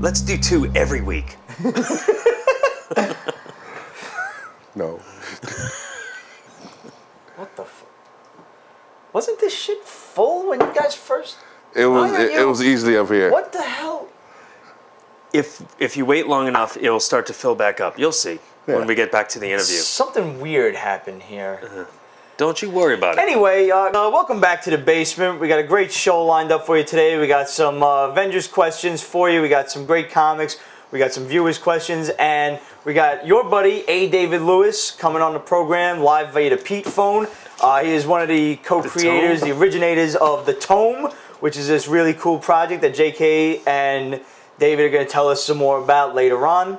let's do 2 every week. No. What the fuck? Wasn't this shit full when you guys first... It was easily up here. What the hell? If you wait long enough, it'll start to fill back up. You'll see when we get back to the interview. Something weird happened here. Don't you worry about it. Anyway, welcome back to the basement. We got a great show lined up for you today. We got some Avengers questions for you. We got some great comics. We got some viewers questions, and we got your buddy A. David Lewis coming on the program live via the Pete phone. He is one of the co-creators, the originators of the Tome, which is this really cool project that J.K. and David are going to tell us some more about later on.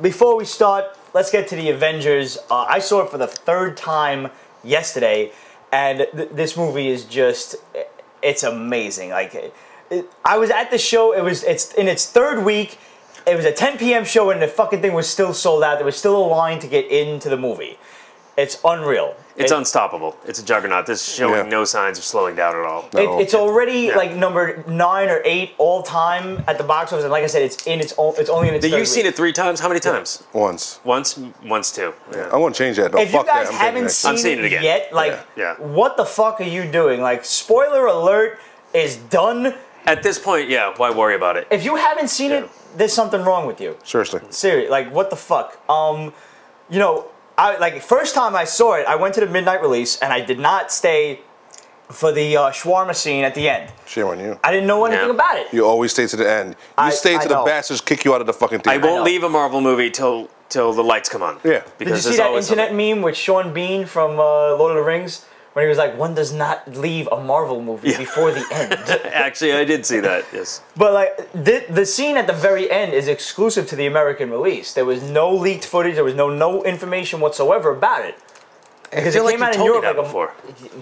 Before we start, let's get to the Avengers. I saw it for the 3rd time yesterday, and this movie is just, it's amazing. Like, I was at the show, it's in its 3rd week. It was a 10 p.m. show, and the fucking thing was still sold out. There was still a line to get into the movie. It's unreal. It's unstoppable. It's a juggernaut. This is showing no signs of slowing down at all. It's already like number 9 or 8 all time at the box office, and like I said, it's only in its. You've seen it 3 times. How many times? Once. Once too. Yeah. I want to change that. No, if you guys haven't seen it yet, like, what the fuck are you doing? Like, spoiler alert is done. At this point, why worry about it? If you haven't seen it, there's something wrong with you. Seriously. Seriously, like, what the fuck? You know, first time I saw it, I went to the midnight release, and I did not stay for the shawarma scene at the end. Shame on you. I didn't know anything about it. You always stay to the end. You stay to the bastards kick you out of the fucking theater. I won't leave a Marvel movie till the lights come on. Yeah. Did you see that internet meme with Sean Bean from Lord of the Rings? When he was like, one does not leave a Marvel movie before the end. Actually, I did see that, yes. But like, the scene at the very end is exclusive to the American release. There was no leaked footage. There was no information whatsoever about it. Because it came out in Europe like before.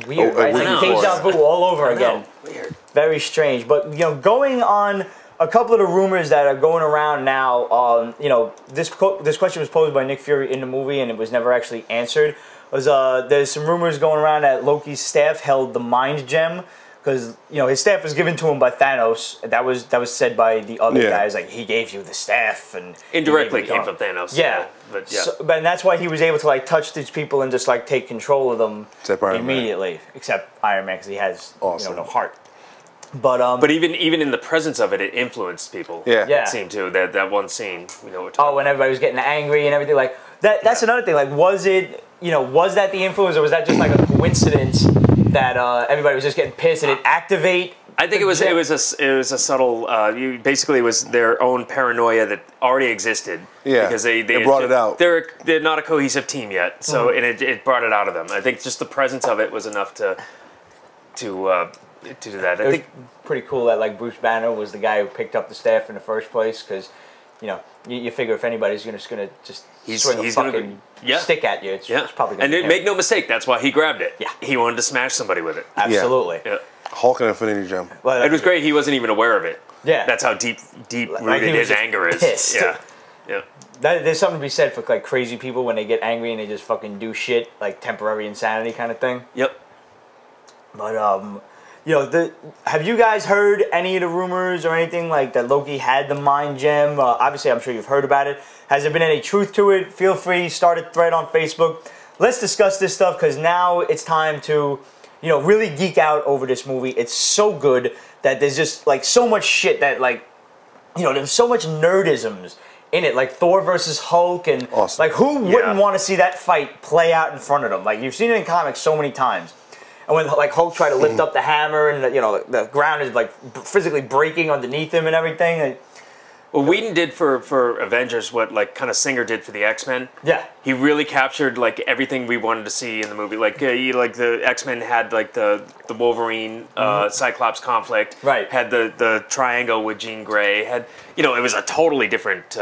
Weird, right? Like deja vu all over again. Weird. Very strange. But, you know, going on a couple of the rumors that are going around now, you know, this question was posed by Nick Fury in the movie, and it was never actually answered. There's some rumors going around that Loki's staff held the mind gem, because, you know, his staff was given to him by Thanos. That was said by the other guys, like, he gave you the staff, and indirectly came from Thanos. Yeah, but that's why he was able to like touch these people and just like take control of them immediately. Except Iron Man, because he has no heart. But even in the presence of it, it influenced people. Yeah. It seemed to that one scene. We know what. When everybody was getting angry and everything like that. That's another thing. Like, was it? You know, was that the influence, or was that just like a coincidence that everybody was just getting pissed and it activate? I think it was a subtle. Basically, it was their own paranoia that already existed. Yeah, because they brought it out. They're not a cohesive team yet, so and it brought it out of them. I think just the presence of it was enough to do that. I think pretty cool that like Bruce Banner was the guy who picked up the staff in the first place, because you know you figure if anybody's gonna just swing a fucking stick at you, it's probably gonna be make no mistake, that's why he grabbed it. Yeah, he wanted to smash somebody with it. Absolutely. Yeah. Hulk and Infinity Gem. Well, it was great. He wasn't even aware of it. Yeah, that's how deep rooted his anger is. Pissed. Yeah. There's something to be said for like crazy people when they get angry and they just fucking do shit, like temporary insanity kind of thing. Yep. But you know, have you guys heard any of the rumors or anything like that Loki had the mind gem? Obviously, I'm sure you've heard about it. Has there been any truth to it? Feel free, start a thread on Facebook. Let's discuss this stuff, because now it's time to, you know, really geek out over this movie. It's so good that there's just like so much shit that like, you know, there's so much nerdisms in it, like Thor versus Hulk, and like who wouldn't want to see that fight play out in front of them? Like, you've seen it in comics so many times. And when like Hulk tried to lift up the hammer, and you know the ground is like physically breaking underneath him and everything. Well, Whedon did for Avengers what like kind of Singer did for the X-Men. Yeah, he really captured like everything we wanted to see in the movie. Like like the X-Men had like the Wolverine Cyclops conflict. Right. Had the triangle with Jean Grey. Had, you know, it was a totally different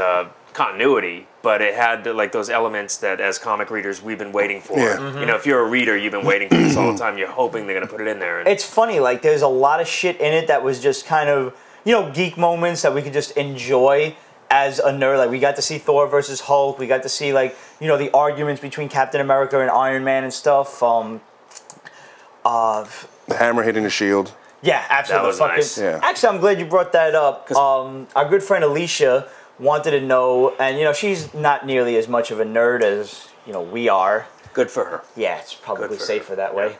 continuity, but it had like those elements that as comic readers we've been waiting for. Yeah. You know, if you're a reader, you've been waiting for this all the time. You're hoping they're gonna put it in there. And it's funny, like there's a lot of shit in it that was just kind of, you know, geek moments that we could just enjoy as a nerd. Like, we got to see Thor versus Hulk. We got to see, like, you know, the arguments between Captain America and Iron Man and stuff. The hammer hitting the shield. Yeah, absolutely. That was nice. Yeah. Actually, I'm glad you brought that up. Our good friend Alicia wanted to know, and you know, she's not nearly as much of a nerd as we are. Good for her. Yeah, it's probably safer her. that way.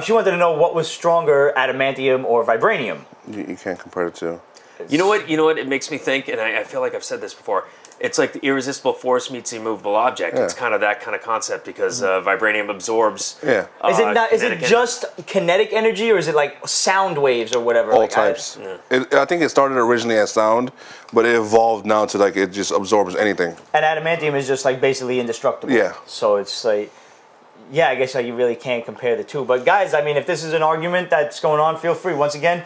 She wanted to know what was stronger, adamantium or vibranium. You can't compare the two. You know what? You know what? It makes me think, and I feel like I've said this before. It's like the irresistible force meets the immovable object. Yeah. It's kind of that kind of concept because vibranium absorbs. Yeah. Is it not? Is it just kinetic energy, or is it like sound waves or whatever? All like, types. I think it started originally as sound, but it evolved now to like it just absorbs anything. And adamantium is just like basically indestructible. Yeah. So it's like, yeah, I guess like you really can't compare the two. But guys, I mean, if this is an argument that's going on, feel free. Once again,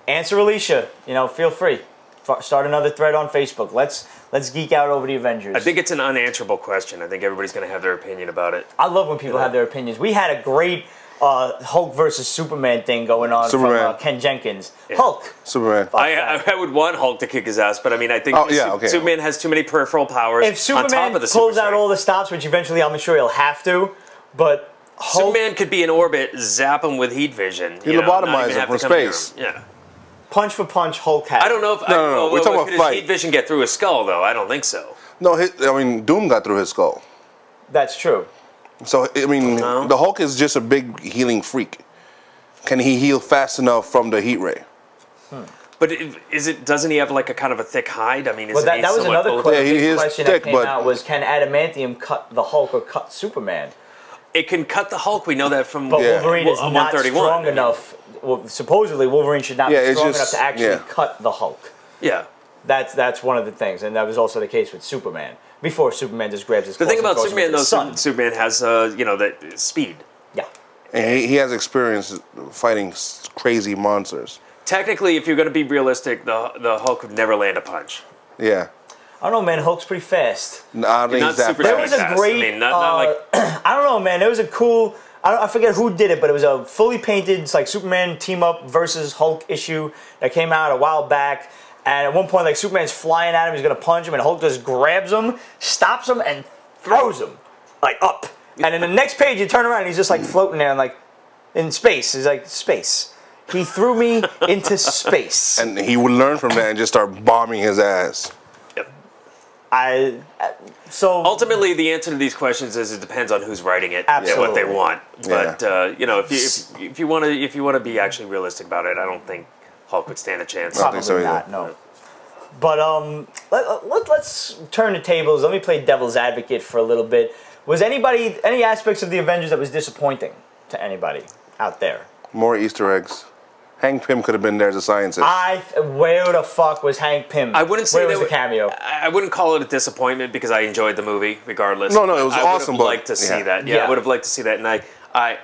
answer Alicia. Feel free. Start another thread on Facebook. Let's geek out over the Avengers. I think it's an unanswerable question. I think everybody's going to have their opinion about it. I love when people have their opinions. We had a great Hulk versus Superman thing going on from Ken Jenkins. Yeah. Hulk. Superman. I would want Hulk to kick his ass, but I mean, I think Superman has too many peripheral powers. If Superman pulls out all the stops, which eventually I'm sure he'll have to, but Hulk, Superman could be in orbit, zap him with heat vision. You lobotomize him from space. Yeah. Punch for punch, Hulk has. I don't know if no. We're talking about could his heat vision get through his skull though? I don't think so. No, I mean Doom got through his skull. That's true. So I mean, the Hulk is just a big healing freak. Can he heal fast enough from the heat ray? But doesn't he have like a kind of a thick hide? I mean, that was another question thick, that came out was, can adamantium cut the Hulk or cut Superman? It can cut the Hulk. We know that from Wolverine is not strong enough. Well, supposedly Wolverine should not be strong enough to actually cut the Hulk. Yeah. That's one of the things, and that was also the case with Superman. Before Superman just grabs his. The thing about Superman, though, Superman has the speed. Yeah. And he has experience fighting crazy monsters. Technically, if you're going to be realistic, the Hulk would never land a punch. Yeah. I don't know, man. Hulk's pretty fast. Nah, not super there was a great. I mean, not like. I don't know, man. There was a cool. I forget who did it, but it was a fully painted, it's like Superman team up versus Hulk issue that came out a while back. And at one point, like Superman's flying at him, he's gonna punch him, and Hulk just grabs him, stops him, and throws him like up. And in the next page, you turn around, and he's just like floating there, and like in space. He's like space. He threw me into space. And he would learn from that and just start bombing his ass. So ultimately, the answer to these questions is it depends on who's writing it and what they want. But if you want to be actually realistic about it, I don't think Hulk would stand a chance. Probably not. No. But let's turn the tables. Let me play devil's advocate for a little bit. Was any aspects of the Avengers that was disappointing to anybody out there? More Easter eggs. Hank Pym could have been there as a scientist. Where the fuck was Hank Pym? I wouldn't say where was the cameo. I wouldn't call it a disappointment because I enjoyed the movie regardless. No, it was awesome. I would have liked to see that. Yeah, I would have liked to see that. And I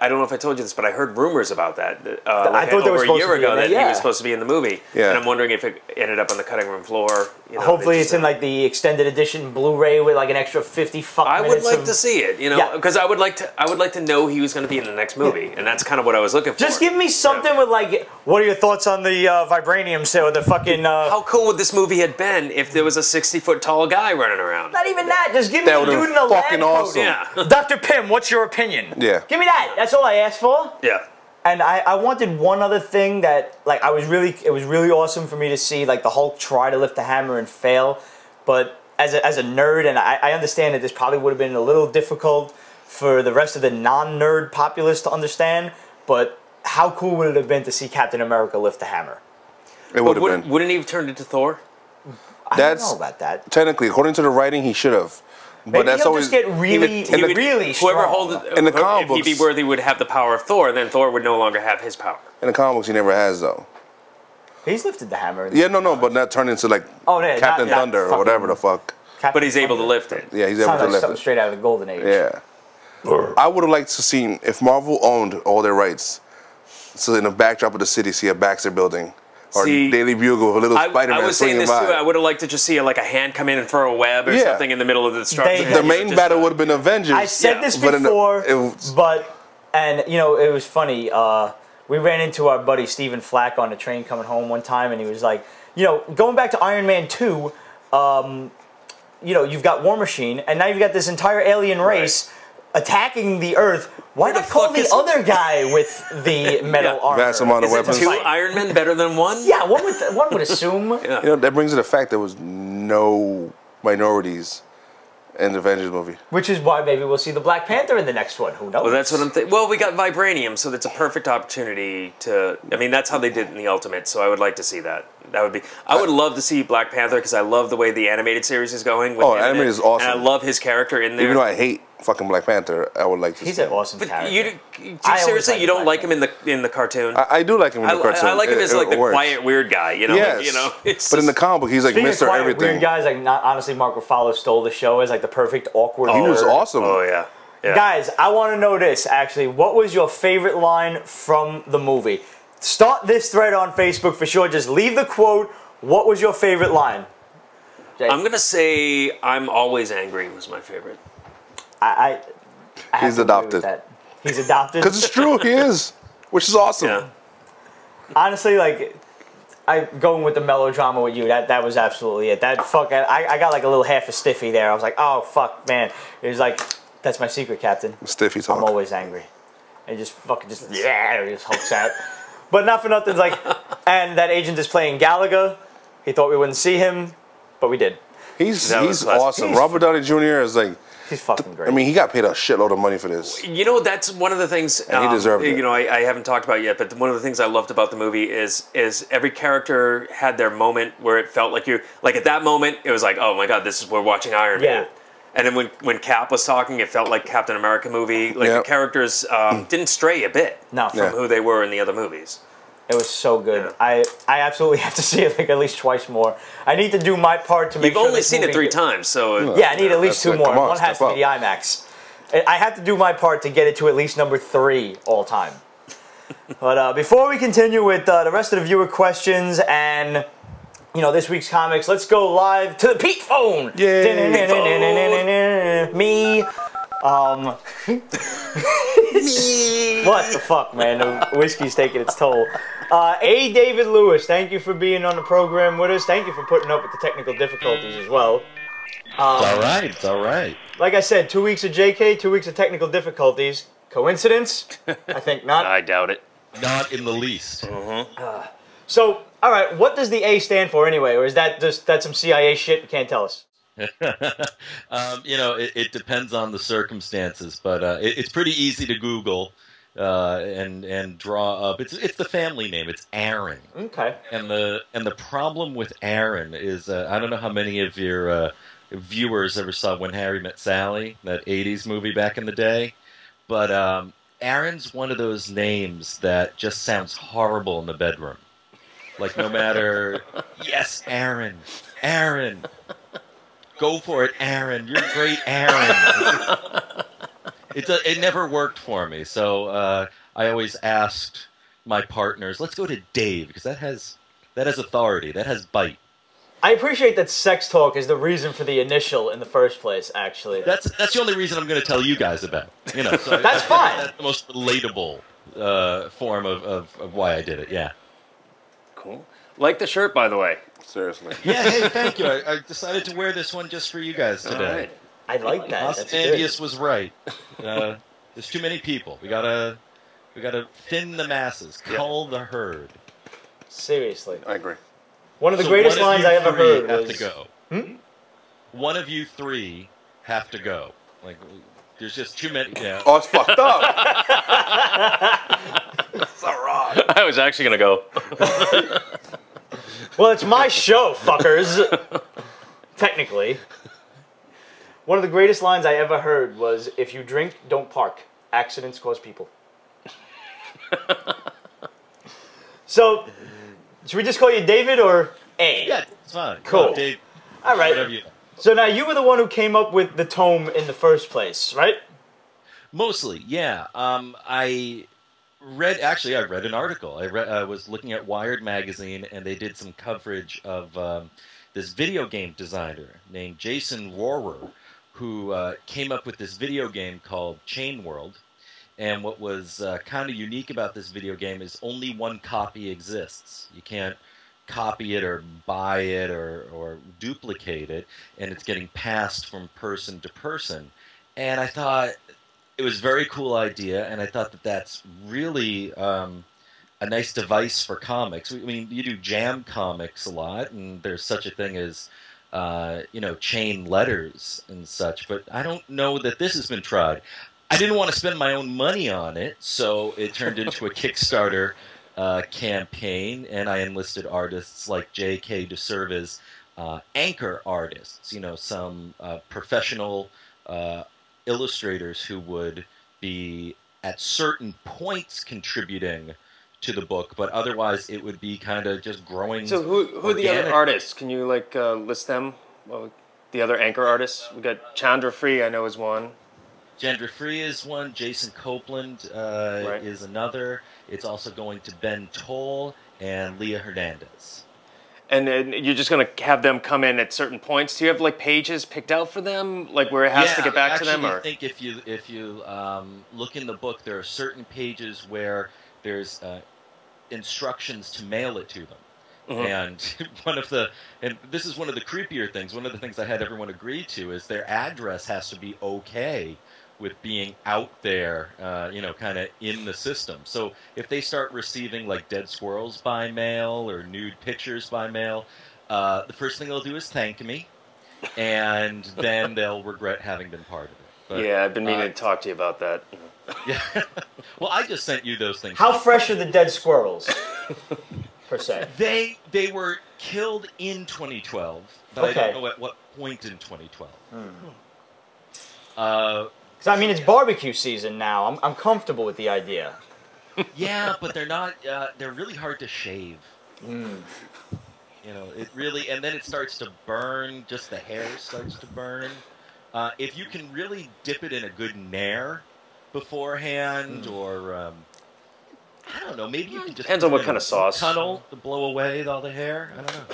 don't know if I told you this, but I heard rumors about that. I thought there was over a year ago that he was supposed to be in the movie. Yeah. And I'm wondering if it ended up on the cutting room floor. Hopefully it's in like the extended edition Blu-ray with like an extra 50 fuck minutes. I would like to see it, because I would like to know he was going to be in the next movie, and that's kind of what I was looking for. Just give me something with like, what are your thoughts on the vibranium set or the fucking? How cool would this movie have been if there was a 60-foot tall guy running around? Not even that. Just give me a dude in a lab coat. Awesome. Yeah. Dr. Pym, what's your opinion? Yeah. Give me that. That's all I asked for. Yeah. And I wanted one other thing that like it was really awesome for me to see like the Hulk try to lift the hammer and fail, but as a nerd, and I understand that this probably would have been a little difficult for the rest of the non-nerd populace to understand, but how cool would it have been to see Captain America lift the hammer? It would have been. Wouldn't he have turned into Thor? I don't know about that. Technically, according to the writing, he should have. But Maybe that's he'll always just get really strong. In the comic if he'd be worthy, would have the power of Thor, and then Thor would no longer have his power. In the comic books, he never has though. He's lifted the hammer. But not turned into like Captain Thunder or whatever the fuck. But he's able to lift it. Yeah, he's able to lift something it. straight out of the Golden Age. Yeah. I would have liked to see if Marvel owned all their rights. So in the backdrop of the city, see a Baxter building. Or Daily Bugle with a little Spider-Man. I was saying this too. I would have liked to just see a hand come in and throw a web or something in the middle of the structure. The main battle would have been Avengers. I said this before, and it was funny. We ran into our buddy Stephen Flack on the train coming home one time, and he was like, going back to Iron Man 2, you've got War Machine, and now you've got this entire alien race. attacking the Earth, why not call the other guy with the metal armor? Vast amount of weapons. Is 2 Iron Men better than 1? Yeah, one would assume. Yeah. You know, that brings to the fact there was no minorities in the Avengers movie. Which is why maybe we'll see the Black Panther in the next one. Who knows? Well, that's what I'm thinking. Well, we got vibranium, so that's a perfect opportunity to... I mean, that's how they did it in the Ultimate, so I would like to see that. That would be... I would love to see Black Panther, because I love the way the animated series is going. With animated is awesome. And I love his character in there. Even though I hate fucking Black Panther, I would like to He's see an awesome character. Seriously, you don't like him in the cartoon? I do like him in the cartoon. I like him as like the quiet, weird guy, you know? Yes. You know, but in the comic book, he's like Mr. Everything. Weird guys, like, honestly, Mark Ruffalo stole the show as like the perfect awkward He was awesome. Oh, yeah. Guys, I want to know this, actually. What was your favorite line from the movie? Start this thread on Facebook for sure. Just leave the quote. What was your favorite line? Jay? I'm going to say I'm always angry was my favorite. I He's adopted. He's adopted? Because it's true, he is. Which is awesome. Yeah. Honestly, like, going with the melodrama with you, that was absolutely it. That I got like a little half a stiffy there. I was like, oh, fuck, man. It was like, that's my secret, Captain. Stiffy talk. I'm always angry. And just fucking he just hulks out. But not for nothing, like, and that agent is playing Gallagher. He thought we wouldn't see him, but we did. He's awesome. Robert Downey Jr. is like... He's fucking great. I mean, he got paid a shitload of money for this. You know, that's one of the things... And he deserved it. You know, I haven't talked about it yet, but one of the things I loved about the movie is every character had their moment where it felt like like at that moment, it was like, oh my God, we're watching Iron Man. And then when Cap was talking, it felt like Captain America movie. Like the characters didn't stray a bit from who they were in the other movies. It was so good. Yeah. I absolutely have to see it like at least twice more. I need to do my part to make sure. You've only seen it 3 times, so yeah, I need at least 2 more. One has to be the IMAX. I have to do my part to get it to at least number 3 all time. But before we continue with the rest of the viewer questions and this week's comics, let's go live to the Pete phone. Yay! Me. What the fuck, man? The whiskey's taking its toll. A. David Lewis, thank you for being on the program with us. Thank you for putting up with the technical difficulties as well. It's all right. It's all right. Like I said, 2 weeks of JK, 2 weeks of technical difficulties. Coincidence? I think not. I doubt it. Not in the least. So, all right, what does the A stand for anyway? Or is that just some CIA shit you can't tell us? It depends on the circumstances, but it's pretty easy to Google and draw up. It's the family name. It's Aaron. Okay. And the problem with Aaron is I don't know how many of your viewers ever saw When Harry Met Sally, that '80s movie back in the day, but Aaron's one of those names that just sounds horrible in the bedroom. Like no matter, yes, Aaron. Go for it, Aaron. You're great, Aaron. It never worked for me, so I always asked my partners, let's go to Dave, because that has authority, that has bite. I appreciate that sex talk is the reason for the initial in the first place, actually. That's the only reason I'm going to tell you guys about. So that's fine. That's the most relatable form of why I did it, yeah. Cool. Like the shirt, by the way. Seriously. Yeah, hey, thank you. I decided to wear this one just for you guys today. Right. I like that. Ozymandias was right. There's too many people. We gotta thin the masses, cull the herd. Seriously. I agree. One of the greatest lines I ever heard have was... to go. One of you 3 have to go. Like, there's just too many. Yeah. Oh, it's fucked up. That's not wrong. I was actually gonna go. Well, it's my show, fuckers. Technically. One of the greatest lines I ever heard was, if you drink, don't park. Accidents cause people. So, should we just call you David or A? Yeah, it's fine. Cool. No, Dave, all right. So now you were the one who came up with the tome in the first place, right? Mostly, yeah. I read an article. I was looking at Wired magazine, and they did some coverage of this video game designer named Jason Rohrer, who came up with this video game called Chainworld. And what was kind of unique about this video game is only one copy exists. You can't copy it or buy it or duplicate it, and it's getting passed from person to person. And I thought, it was a very cool idea, and I thought that that's really a nice device for comics. I mean, you do jam comics a lot, and there's such a thing as chain letters and such, but I don't know that this has been tried. I didn't want to spend my own money on it, so it turned into a Kickstarter campaign, and I enlisted artists like J.K. to serve as anchor artists, some professional illustrators who would be at certain points contributing to the book, but otherwise it would be kind of just growing. So who are the other artists? Can you list them? Well, the other anchor artists? We got Chandra Free, I know, is one. Chandra Free is one. Jason Copeland is another. It's also going to Ben Toll and Leah Hernandez. And you're just going to have them come in at certain points. Do you have pages picked out for them, where it has to get back to them? I think if you look in the book, there are certain pages where there's instructions to mail it to them. Mm-hmm. And this is one of the creepier things. One of the things I had everyone agree to is their address has to be okay with being out there, kind of in the system. So if they start receiving dead squirrels by mail or nude pictures by mail, the first thing they'll do is thank me, and then they'll regret having been part of it. But, yeah, I've been meaning to talk to you about that. Yeah. Well, I just sent you those things. How fresh are the dead squirrels, per se? They were killed in 2012, but I don't know at what point in 2012. Because I mean, it's barbecue season now. I'm comfortable with the idea. Yeah, but they're not. They're really hard to shave. It really, and then it starts to burn. Just the hair starts to burn. If you can really dip it in a good nair beforehand, or I don't know, maybe you can just depends on what kind of sauce. Tunnel to blow away all the hair. I don't know.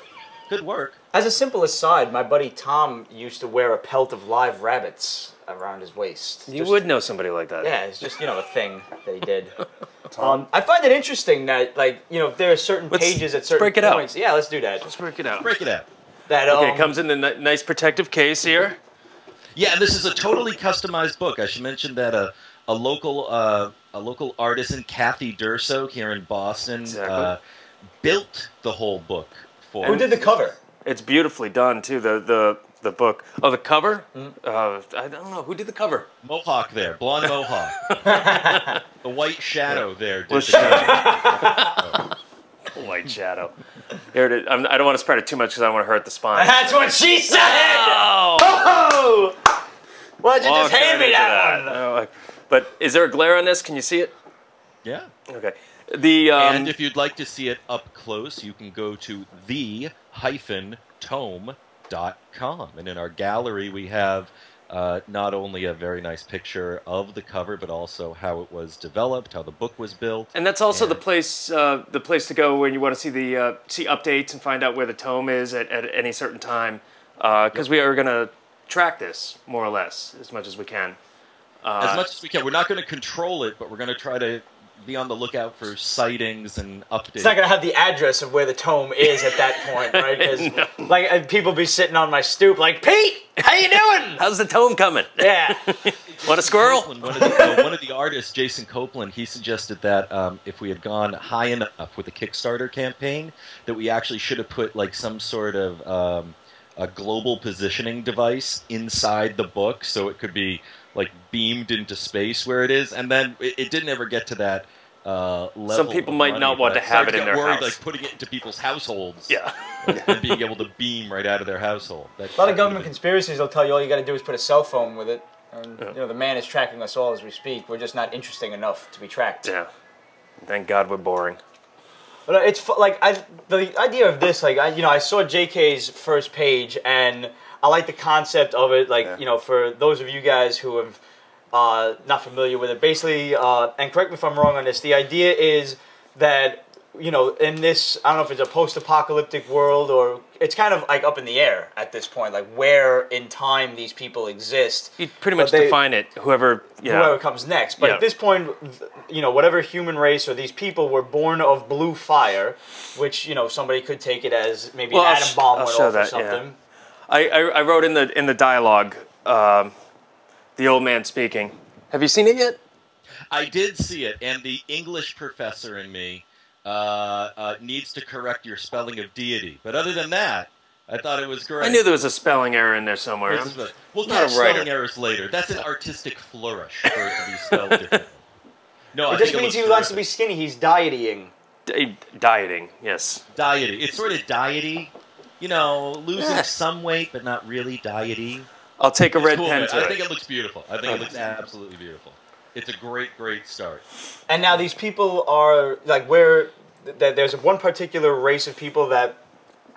Good work. As a simple aside, my buddy Tom used to wear a pelt of live rabbits around his waist. You would know somebody like that. Yeah, it's just a thing that he did. I find it interesting that if there are certain pages at certain points. Yeah, let's do that. Let's break it out. Break it out. Okay, it comes in a nice protective case here. Yeah, this is a totally customized book. I should mention that a local artisan, Kathy Durso, here in Boston, built the whole book for. Who did the cover? It's beautifully done too. The book. Oh, the cover? I don't know. Who did the cover? Mohawk there, blonde mohawk. The white shadow there. Did the White shadow. Here it is. I don't want to spread it too much because I don't want to hurt the spine. That's what she said! Oh! Why'd you just hand me that one? Oh, but is there a glare on this? Can you see it? Yeah. Okay. And if you'd like to see it up close, you can go to the-tome.com. And in our gallery, we have not only a very nice picture of the cover, but also how it was developed, how the book was built. And that's also the place to go when you want to see updates and find out where the tome is at any certain time. Because we are going to track this, more or less, as much as we can. As much as we can. We're not going to control it, but we're going to try to be on the lookout for sightings and updates. It's not going to have the address of where the tome is at that point, right? Because people be sitting on my stoop like, Pete, how you doing? How's the tome coming? Yeah. Want a squirrel? One of the artists, Jason Copeland, he suggested that if we had gone high enough with the Kickstarter campaign, that we actually should have put some sort of a global positioning device inside the book, so it could be beamed into space where it is, and then it didn't ever get to that level. Some people might not want to have it in their house. Putting it into people's households. Yeah. And being able to beam right out of their household. A lot of government conspiracies will tell you all you got to do is put a cell phone with it, and the man is tracking us all as we speak. We're just not interesting enough to be tracked. Yeah. Thank God we're boring. But it's the idea of this. I saw JK's first page and I like the concept of it, for those of you guys who have not familiar with it. Basically, and correct me if I'm wrong on this, the idea is that, in this, I don't know if it's a post-apocalyptic world or it's kind of up in the air at this point, where in time these people exist. You pretty much define it, whoever comes next. But at this point, whatever human race or these people were born of blue fire, which, somebody could take it as maybe an atom bomb went off or something. Yeah. I wrote in the dialogue, the old man speaking, Have you seen it yet? I did see it, and the English professor in me needs to correct your spelling of deity. But other than that, I thought it was great. I knew there was a spelling error in there somewhere. We'll catch spelling errors later. That's an artistic flourish for it to be spelled differently. No, it just means he wants to be skinny. He's dieting. Dieting, yes. Dieting. It's sort of diety. You know, losing some weight, but not really diety. I'll take a red pen to I think it looks beautiful. I think it looks absolutely beautiful. It's a great, great start. And now these people are, like, where there's one particular race of people that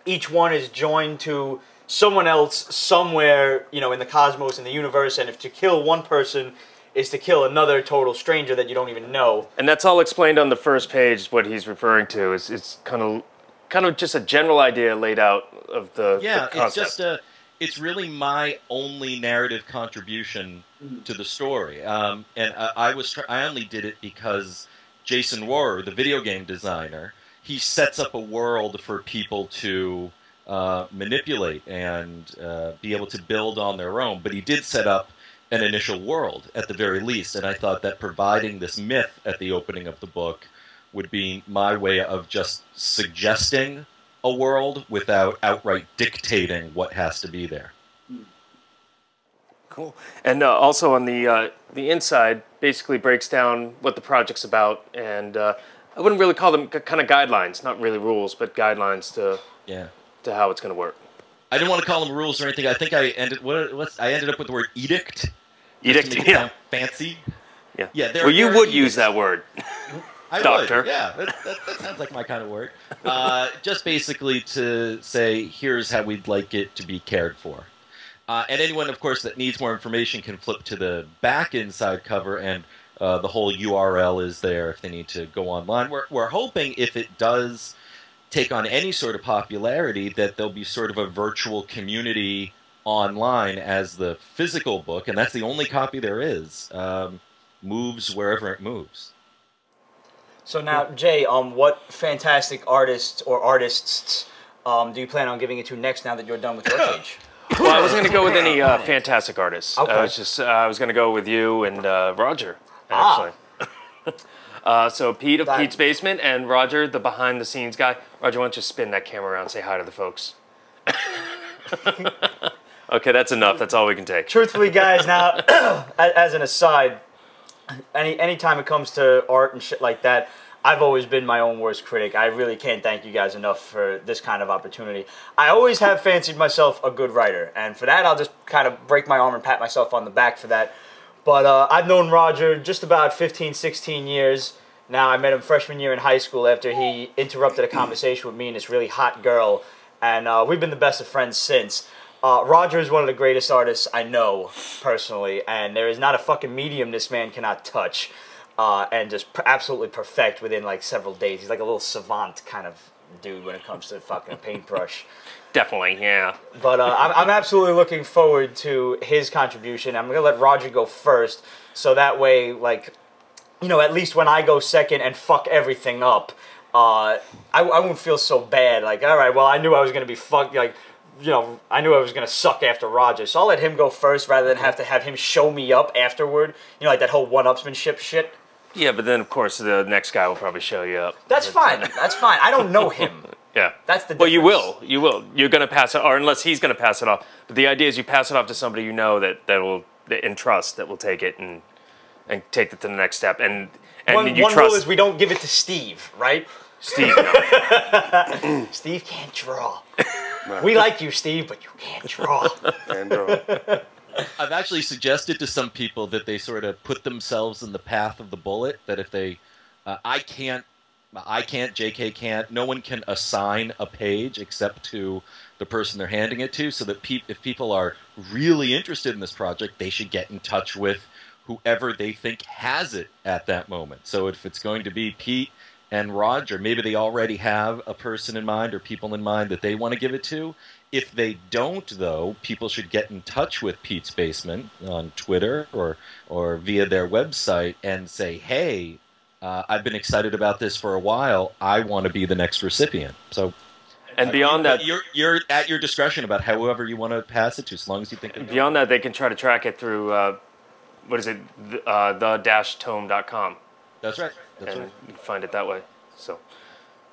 each one is joined to someone else somewhere, you know, in the cosmos, in the universe, and if to kill one person is to kill another total stranger that you don't even know. And that's all explained on the first page. What he's referring to is it's kind of just a general idea laid out of the concept. It's just it's really my only narrative contribution to the story. And I only did it because Jason Rohrer, the video game designer, he sets up a world for people to manipulate and be able to build on their own. But he did set up an initial world, at the very least, and I thought that providing this myth at the opening of the book would be my way of just suggesting a world without outright dictating what has to be there. Cool. And also on the inside, basically breaks down what the project's about, and I wouldn't really call them kind of guidelines, not really rules, but guidelines to how it's going to work. I didn't want to call them rules or anything. I think I ended up with the word edict. Edict, to sound fancy. Yeah. Yeah. Well, you would use that word. I Doctor. Would. Yeah, that sounds like my kind of word. Just basically to say, here's how we'd like it to be cared for. And anyone, of course, that needs more information can flip to the back inside cover, and the whole URL is there if they need to go online. We're hoping if it does take on any sort of popularity that there'll be sort of a virtual community online as the physical book, and that's the only copy there is, moves wherever it moves. So now, Jay, what fantastic artists or artists do you plan on giving it to next now that you're done with your page? Well, I wasn't going to go with any fantastic artists. Okay. I was going to go with you and Roger, actually. So Pete of Pete's Basement and Roger, the behind-the-scenes guy. Roger, why don't you spin that camera around and say hi to the folks? Okay, that's enough. That's all we can take. Truthfully, guys, now, as an aside, anytime it comes to art and shit like that, I've always been my own worst critic. I really can't thank you guys enough for this kind of opportunity. I always have fancied myself a good writer, and for that, I'll just kind of break my arm and pat myself on the back for that. But I've known Roger just about 15, 16 years. Now, I met him freshman year in high school after he interrupted a conversation with me and this really hot girl, and we've been the best of friends since. Roger is one of the greatest artists I know, personally, and there is not a fucking medium this man cannot touch and just absolutely perfect within, like, several days. He's like a little savant kind of dude when it comes to fucking paintbrush. Definitely, yeah. But I'm absolutely looking forward to his contribution. I'm going to let Roger go first, so that way, like, you know, at least when I go second and fuck everything up, I won't feel so bad. Like, all right, well, I knew I was going to be fucked, like, you know, I knew I was going to suck after Roger, so I'll let him go first rather than have to have him show me up afterward. You know, like that whole one-upsmanship shit. Yeah, but then, of course, the next guy will probably show you up. That's fine. That's fine. I don't know him. Yeah. That's the difference. Well, you will. You will. You're going to pass it, or unless he's going to pass it off. But the idea is you pass it off to somebody you know that will, in trust, that will take it and take it to the next step. And one you trust. rule is we don't give it to Steve, right? Steve. Steve can't draw. We like you, Steve, but you can't draw. I've actually suggested to some people that they sort of put themselves in the path of the bullet, that if they... I can't, JK can't, no one can assign a page except to the person they're handing it to, so that if people are really interested in this project, they should get in touch with whoever they think has it at that moment. So if it's going to be Pete and Roger, maybe they already have a person in mind or people in mind that they want to give it to. If they don't, though, people should get in touch with Pete's Basement on Twitter or via their website and say, hey, I've been excited about this for a while. I want to be the next recipient. So, and beyond that, you're at your discretion about however you want to pass it to, as long as you think. Beyond that, they can try to track it through what is it? The-tome.com. That's right. That's And right. you can find it that way. So.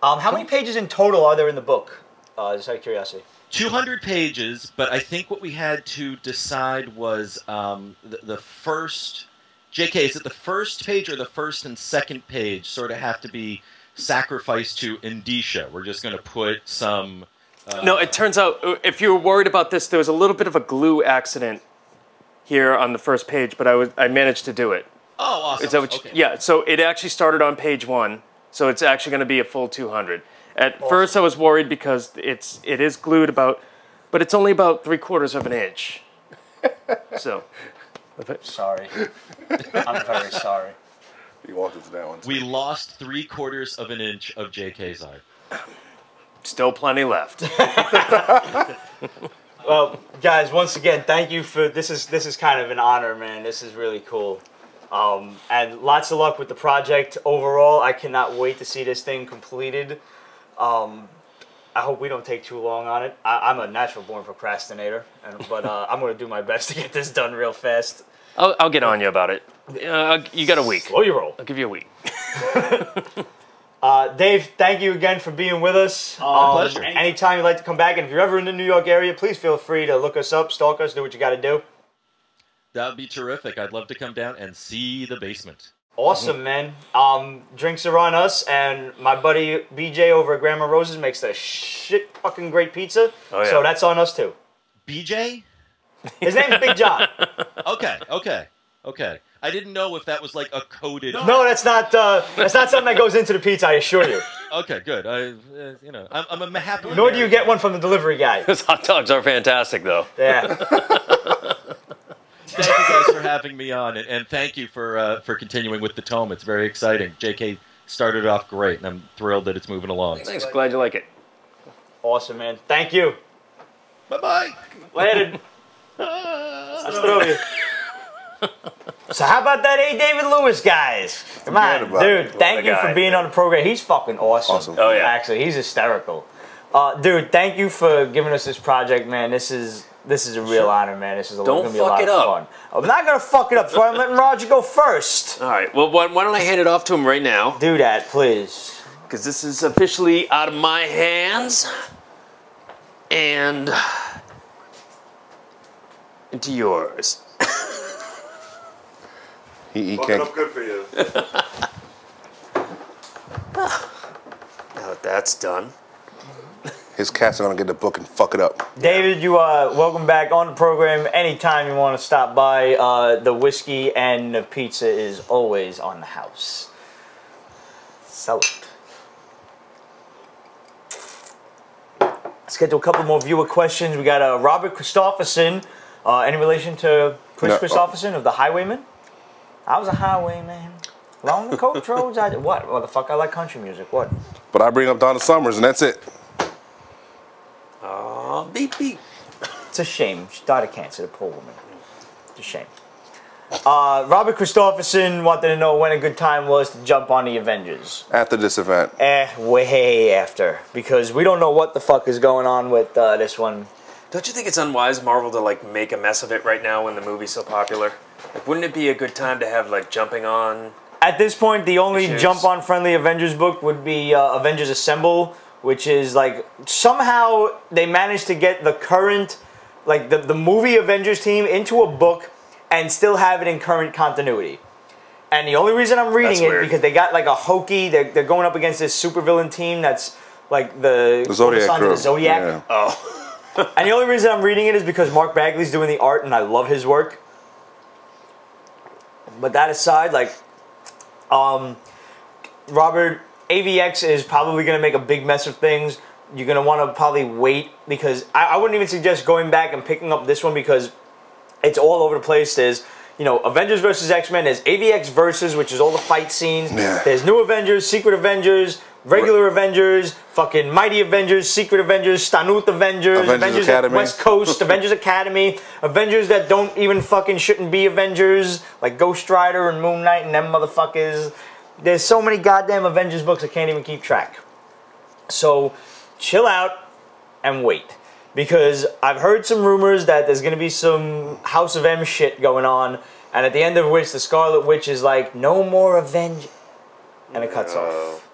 How many pages in total are there in the book? Just out of curiosity. 200 pages, but I think what we had to decide was the first... JK, is it the first page or the first and second page sort of have to be sacrificed to indicia? We're just going to put some... No, it turns out, if you were worried about this, there was a little bit of a glue accident here on the first page, but I managed to do it. Oh, awesome. Is that what okay. Yeah, so it actually started on page 1, so it's actually going to be a full 200. At first I was worried because it is glued about, but it's only about 3/4 of an inch. So... Sorry. I'm very sorry. You walked into that one. We lost 3/4 of an inch of JK's art. Still plenty left. Well, guys, once again, thank you for this is kind of an honor, man. This is really cool. And lots of luck with the project overall. I cannot wait to see this thing completed. I hope we don't take too long on it. I'm a natural born procrastinator, but I'm going to do my best to get this done real fast. I'll get on you about it. You got a week. Slow your roll. I'll give you a week. Dave, thank you again for being with us. My pleasure. Anytime you'd like to come back, and if you're ever in the New York area, please feel free to look us up, stalk us, do what you got to do. That would be terrific. I'd love to come down and see the basement. Awesome, man. Drinks are on us, and my buddy BJ over at Grandma Rose's makes the shit fucking great pizza. Oh, yeah. So that's on us too. BJ? His name's Big John. Okay. I didn't know if that was like a coded... No, that's not something that goes into the pizza, I assure you. Okay, good. I'm a happy... Nor do you get one from the delivery guy. Those hot dogs are fantastic, though. Yeah. Thank you guys for having me on, and thank you for continuing with the Tome. It's very exciting. JK started off great, and I'm thrilled that it's moving along. Thanks. Glad you like it. Awesome, man. Thank you. Bye-bye. Later. Let's throw you. So how about that A. David Lewis, guys? Come on, dude. Thank you for being on the program. He's fucking awesome. Oh, yeah. Actually, he's hysterical. Dude, thank you for giving us this project, man. This is a real honor, man. This is going to be a lot of fun. I'm not going to fuck it up, so I'm letting Roger go first. All right. Well, why don't I hand it off to him right now? Do that, please. Because this is officially out of my hands. And into yours. He Fuck can't. it up good for you. Now that that's done. His cats are gonna get the book and fuck it up. David, you are welcome back on the program anytime you want to stop by. The whiskey and the pizza is always on the house. Sell it. Let's get to a couple more viewer questions. We got Robert Christopherson. Any relation to Chris Christopherson of The Highwayman? I was a highwayman. Along the coach roads, I did. What? Well, the fuck, I like country music. What? But I bring up Donna Summers, and that's it. Beep, beep. It's a shame. She died of cancer, the poor woman. It's a shame. Robert Christopherson wanted to know when a good time was to jump on the Avengers. After this event. Way after. Because we don't know what the fuck is going on with this one. Don't you think it's unwise, Marvel, to like make a mess of it right now when the movie's so popular? Like, wouldn't it be a good time to have like jumping on? At this point, the only jump-on friendly Avengers book would be Avengers Assemble, which is like somehow they managed to get the current, like the movie Avengers team into a book and still have it in current continuity. And the only reason I'm reading it because they got like a hokey. They're going up against this supervillain team that's like the Zodiac crew. The Zodiac. Yeah. Oh. And the only reason I'm reading it is because Mark Bagley's doing the art, and I love his work. But that aside, like, Robert, AVX is probably going to make a big mess of things. You're going to want to probably wait, because I wouldn't even suggest going back and picking up this one, because it's all over the place. There's, you know, Avengers versus X-Men. There's AVX versus, which is all the fight scenes. Yeah. There's New Avengers, Secret Avengers, Regular Avengers, fucking Mighty Avengers, Secret Avengers, Stanut Avengers, Avengers at West Coast, Avengers Academy, Avengers that don't even fucking shouldn't be Avengers, like Ghost Rider and Moon Knight and them motherfuckers. There's so many goddamn Avengers books I can't even keep track. So, chill out and wait. Because I've heard some rumors that there's going to be some House of M shit going on, And at the end of which, the Scarlet Witch is like, no more Avengers. And it cuts off.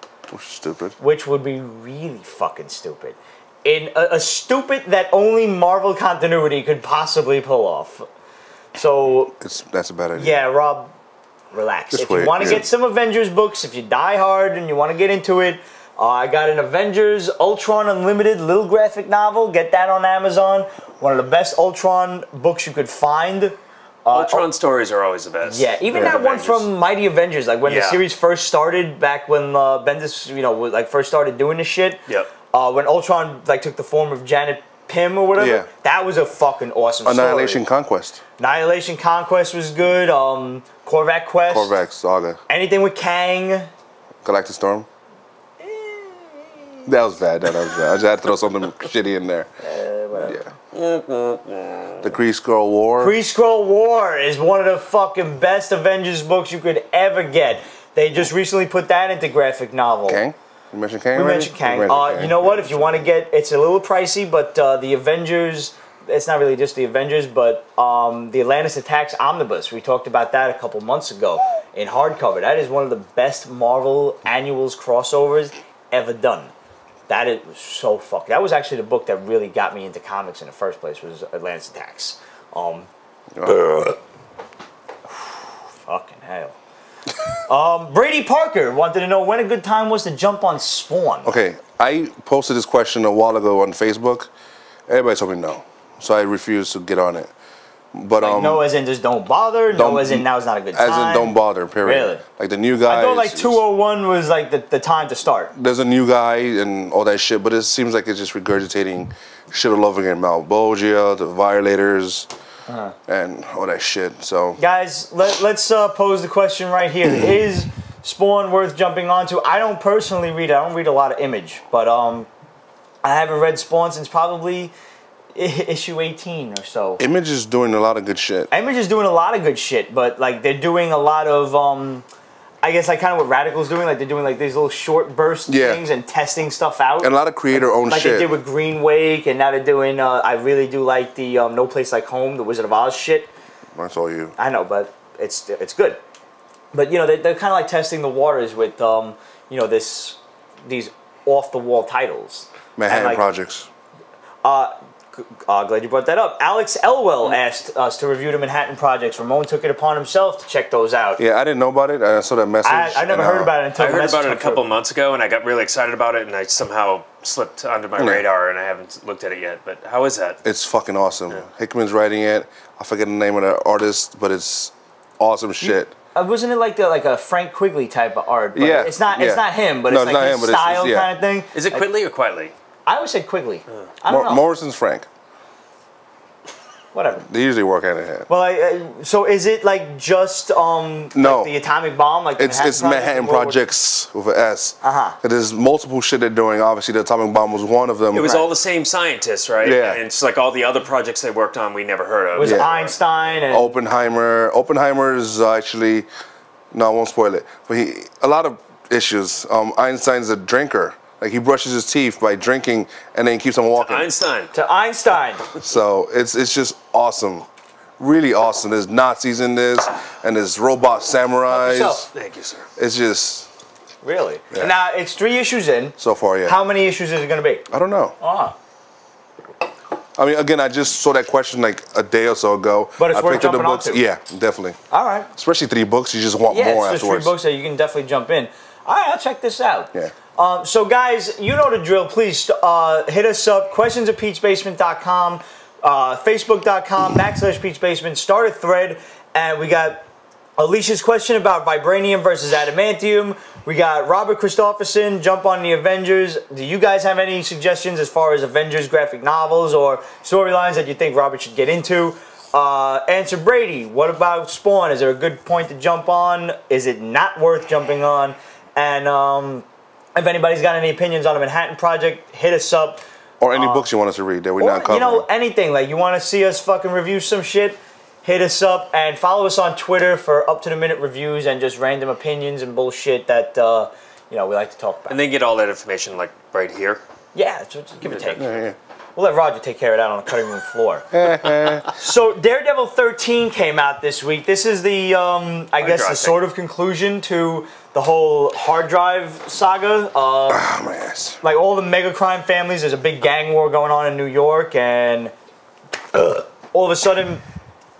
Stupid. Which would be really fucking stupid. In a stupid that only Marvel continuity could possibly pull off. So... That's a bad idea. Yeah, Rob, relax. Just if you want to get some Avengers books, if you die hard and you want to get into it, I got an Avengers Ultron Unlimited little graphic novel. Get that on Amazon. One of the best Ultron books you could find. Ultron stories are always the best. Yeah, even that one from Mighty Avengers, like when the series first started, back when Bendis, like first started doing this shit. Yep. When Ultron like took the form of Janet Pym or whatever. Yeah. That was a fucking awesome Annihilation story. Conquest. Annihilation Conquest was good. Korvac Quest. Korvac Saga. Anything with Kang. Galactic Storm. That was bad. That was bad. I just had to throw something shitty in there. Whatever. Yeah. The Kree-Skrull War. Kree-Skrull War is one of the fucking best Avengers books you could ever get. They just recently put that into graphic novel. Kang? You mentioned Kang? We mentioned Kang. You know what? If you want to get, it's a little pricey, but the Avengers, it's not really just the Avengers, but the Atlantis Attacks Omnibus. We talked about that a couple months ago in hardcover. That is one of the best Marvel annuals crossovers ever done. That is so fucking. That was actually the book that really got me into comics in the first place. Was Atlantis Attacks. Fucking hell. Brady Parker wanted to know when a good time was to jump on Spawn. Okay, I posted this question a while ago on Facebook. Everybody told me no, so I refused to get on it. But like no, as in just don't bother. No, as in now is not a good time. As in don't bother. Period. Really? Like the new guy. I thought like 201 was like the time to start. There's a new guy and all that shit, but it seems like it's just regurgitating shit all over again. Malbolgia, the Violators, and all that shit. So guys, let's pose the question right here: is Spawn worth jumping onto? I don't personally read it. I don't read a lot of Image, but I haven't read Spawn since probably issue 18 or so. Image is doing a lot of good shit. Image is doing a lot of good shit, but like they're doing a lot of I guess like kind of what Radical's doing, like they're doing like these little short burst things and testing stuff out. And a lot of creator-owned like shit. Like they did with Green Wake, and now they're doing, I really do like the No Place Like Home, the Wizard of Oz shit. That's all you. I know, but it's good. But, you know, they're kind of like testing the waters with, you know, these off-the-wall titles. Manhattan like, Projects. Glad you brought that up. Alex Elwell asked us to review the Manhattan Projects. Ramon took it upon himself to check those out. Yeah, I didn't know about it. I saw that message. I never heard about it until I heard about it a couple months ago, and I got really excited about it, and I somehow slipped under my radar, and I haven't looked at it yet. But how is that? It's fucking awesome. Yeah. Hickman's writing it. I forget the name of the artist, but it's awesome shit. Wasn't it like a Frank Quigley type of art? But it's not. Yeah. It's not him, but it's like his style kind of thing. Is it Quigley or Quietly? I always said Quigley. I don't know. Morrison's Frank. Whatever. They usually work hand in hand. Well, so is it like just no, like the atomic bomb? Like it's Manhattan Projects with an S. There's multiple shit they're doing. Obviously, the atomic bomb was one of them. It was all the same scientists, right? Yeah. And it's like all the other projects they worked on we never heard of. It was Einstein and Oppenheimer. Oppenheimer is actually no, I won't spoil it. But a lot of issues. Einstein's a drinker. Like he brushes his teeth by drinking, and then keeps on walking. To Einstein. So it's just awesome, really awesome. There's Nazis in this, and there's robot samurais. Thank you, sir. It's just really. Yeah. Now it's 3 issues in. So far, yeah. How many issues is it going to be? I don't know. I mean, again, I just saw that question like a day or so ago. But it's I worth jumping onto. Yeah, definitely. All right. Especially 3 books, you just want more afterwards. Yeah, it's 3 books that you can definitely jump in. All right, I'll check this out. Yeah. So guys, you know the drill. Please hit us up. questions@peachbasement.com, facebook.com/peachbasement. Start a thread, and we got Alicia's question about vibranium versus adamantium. We got Robert Christopherson, jump on the Avengers. Do you guys have any suggestions as far as Avengers graphic novels or storylines that you think Robert should get into? Answer Brady, what about Spawn? Is there a good point to jump on? Is it not worth jumping on? And if anybody's got any opinions on the Manhattan Project, hit us up. Or any books you want us to read that we're not covering. You know, anything. Like, you want to see us fucking review some shit, hit us up. And follow us on Twitter for up-to-the-minute reviews and just random opinions and bullshit that, you know, we like to talk about. And they get all that information, like, right here? Yeah, just give it a take. Yeah. We'll let Roger take care of that on the cutting room floor. So Daredevil 13 came out this week. This is the, I guess, the sort of conclusion to the whole hard drive saga. Like all the mega crime families, there's a big gang war going on in New York, and all of a sudden,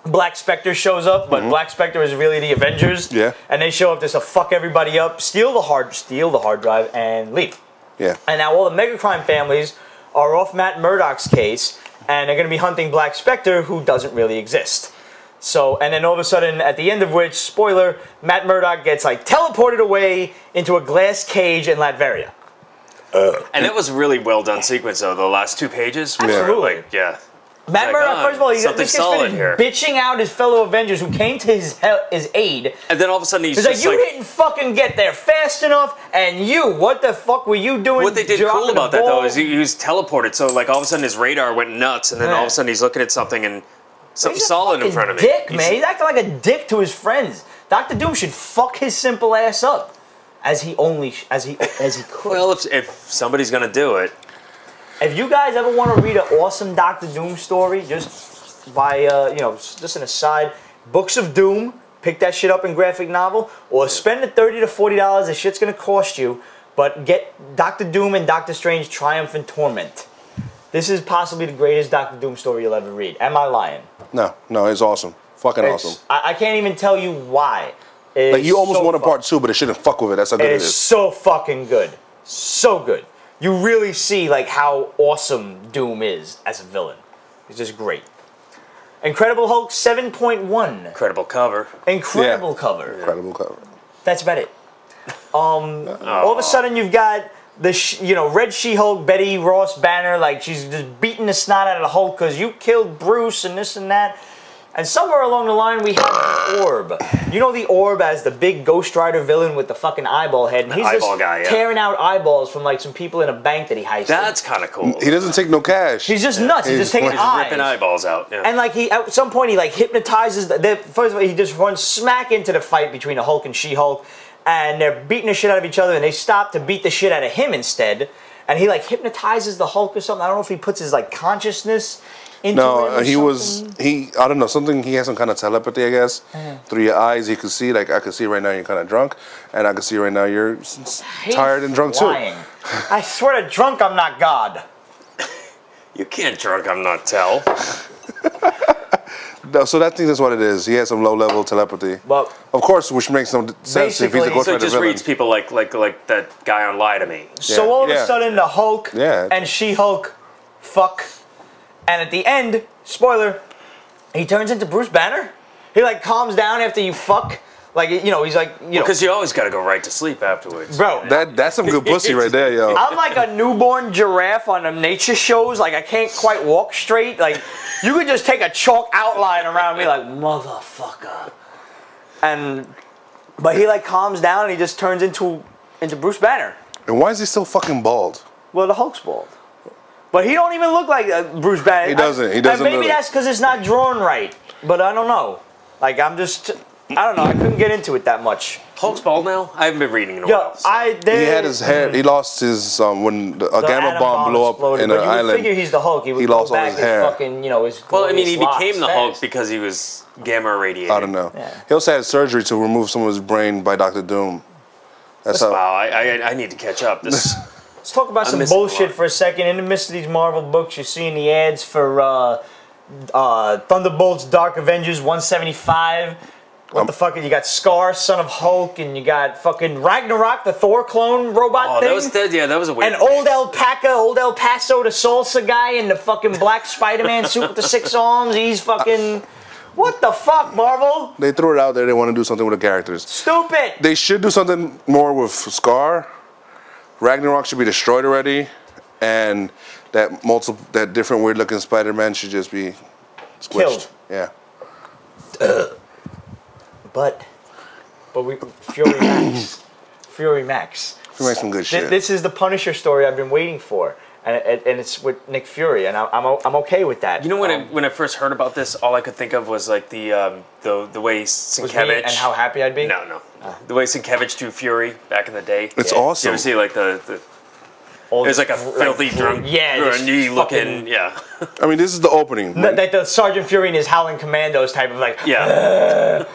Black Spectre shows up, but Black Spectre is really the Avengers. Yeah. And they show up just to fuck everybody up, steal the hard drive, and leave. Yeah. And now all the mega crime families are off Matt Murdock's case, and they're going to be hunting Black Spectre, who doesn't really exist. So, and then all of a sudden, at the end of which, spoiler, Matt Murdock gets like teleported away into a glass cage in Latveria. And that was a really well done sequence, though. The last 2 pages. Absolutely. Like, yeah. Matt Murdock, first of all, he's solid here. bitching out his fellow Avengers who came to his aid. And then all of a sudden he's like, you didn't fucking get there fast enough, and you, what the fuck were you doing? What they did cool about that, though, is he was teleported. So, like, all of a sudden his radar went nuts, and then all of a sudden he's looking at something, and something solid in front of him. Man. He's acting like a dick to his friends. Dr. Doom should fuck his simple ass up, as he could. Well, if somebody's gonna do it. If you guys ever want to read an awesome Dr. Doom story, just by, just an aside, Books of Doom, pick that shit up in graphic novel, or spend the $30 to $40 this shit's going to cost you, but get Dr. Doom and Doctor Strange Triumph and Torment. This is possibly the greatest Dr. Doom story you'll ever read. Am I lying? No, it's awesome. Fucking awesome. I can't even tell you why. Like, you almost want a part 2, but it shouldn't fuck with it. That's how good it is. It's so fucking good. So good. You really see like how awesome Doom is as a villain. He's just great. Incredible Hulk 7.1. Incredible cover. Incredible cover. Incredible cover. That's about it. All of a sudden you've got the Red She-Hulk, Betty Ross Banner, like she's just beating the snot out of the Hulk because you killed Bruce and this and that. And somewhere along the line, we have the Orb. You know the Orb as the big Ghost Rider villain with the fucking eyeball head. And he's eyeball guy, tearing out eyeballs from like some people in a bank that he heisted. That's kind of cool. He doesn't take no cash. He's just nuts. He's just taking eyes. Ripping eyeballs out. Yeah. And like at some point, he like hypnotizes. First of all, he just runs smack into the fight between the Hulk and She-Hulk. And they're beating the shit out of each other. And they stop to beat the shit out of him instead. And he like hypnotizes the Hulk or something. I don't know if he puts his like consciousness into it. I don't know, he has some kind of telepathy, I guess. Through your eyes, he could see, like, I could see right now you're kind of drunk, and I could see right now you're tired and drunk, too. I swear to drunk, I'm not God. You can't drunk, I'm not tell. No, so that thing is what it is. He has some low-level telepathy. Well, of course, which makes no sense if he's a Ghost Rider villain. So he just reads people like that guy on Lie to Me. So all of a sudden, the Hulk and She-Hulk fuck. And at the end, spoiler, he turns into Bruce Banner. He like calms down after you fuck. Like, he's like, because you always got to go right to sleep afterwards. Bro. That's some good pussy right there, yo. I'm like a newborn giraffe on them nature shows. Like, I can't quite walk straight. Like, you could just take a chalk outline around me like, motherfucker. But he like calms down and he just turns into Bruce Banner. And why is he still fucking bald? Well, the Hulk's bald. But he don't even look like Bruce Banner. He doesn't. And maybe that's because it's not drawn right. But I don't know. Like, I don't know. I couldn't get into it that much. Hulk's bald now? I haven't been reading in a while. So. He had his hair. He lost his when a gamma bomb blew up in an island. You figure he's the Hulk. He lost all his hair. Fucking, his well, I mean, he became the Hulk because he was gamma irradiated. I don't know. Yeah. He also had surgery to remove some of his brain by Dr. Doom. Wow, I need to catch up. Let's talk about some bullshit for a second. In the midst of these Marvel books, you're seeing the ads for Thunderbolts Dark Avengers 175. What the fuck? You got Scar, Son of Hulk, and you got fucking Ragnarok, the Thor clone robot thing. That was a weird. And Old El Paso, the salsa guy, and the fucking black Spider-Man suit with the 6 arms. He's fucking. What the fuck, Marvel? They threw it out there. They want to do something with the characters. Stupid. They should do something more with Scar. Ragnarok should be destroyed already, and that different weird looking Spider-Man should just be squished. Killed. Yeah. But Fury Max. Fury Max. He makes some good shit. This is the Punisher story I've been waiting for, and it's with Nick Fury, and I'm okay with that. You know, when I first heard about this, all I could think of was like the way Sienkiewicz and how happy I'd be. No. The way Sienkiewicz drew Fury back in the day. It's awesome. You ever see like the It was like a filthy drunk, grungy looking, yeah. I mean, this is the opening. Like the Sergeant Fury and his Howling Commandos type of like, yeah.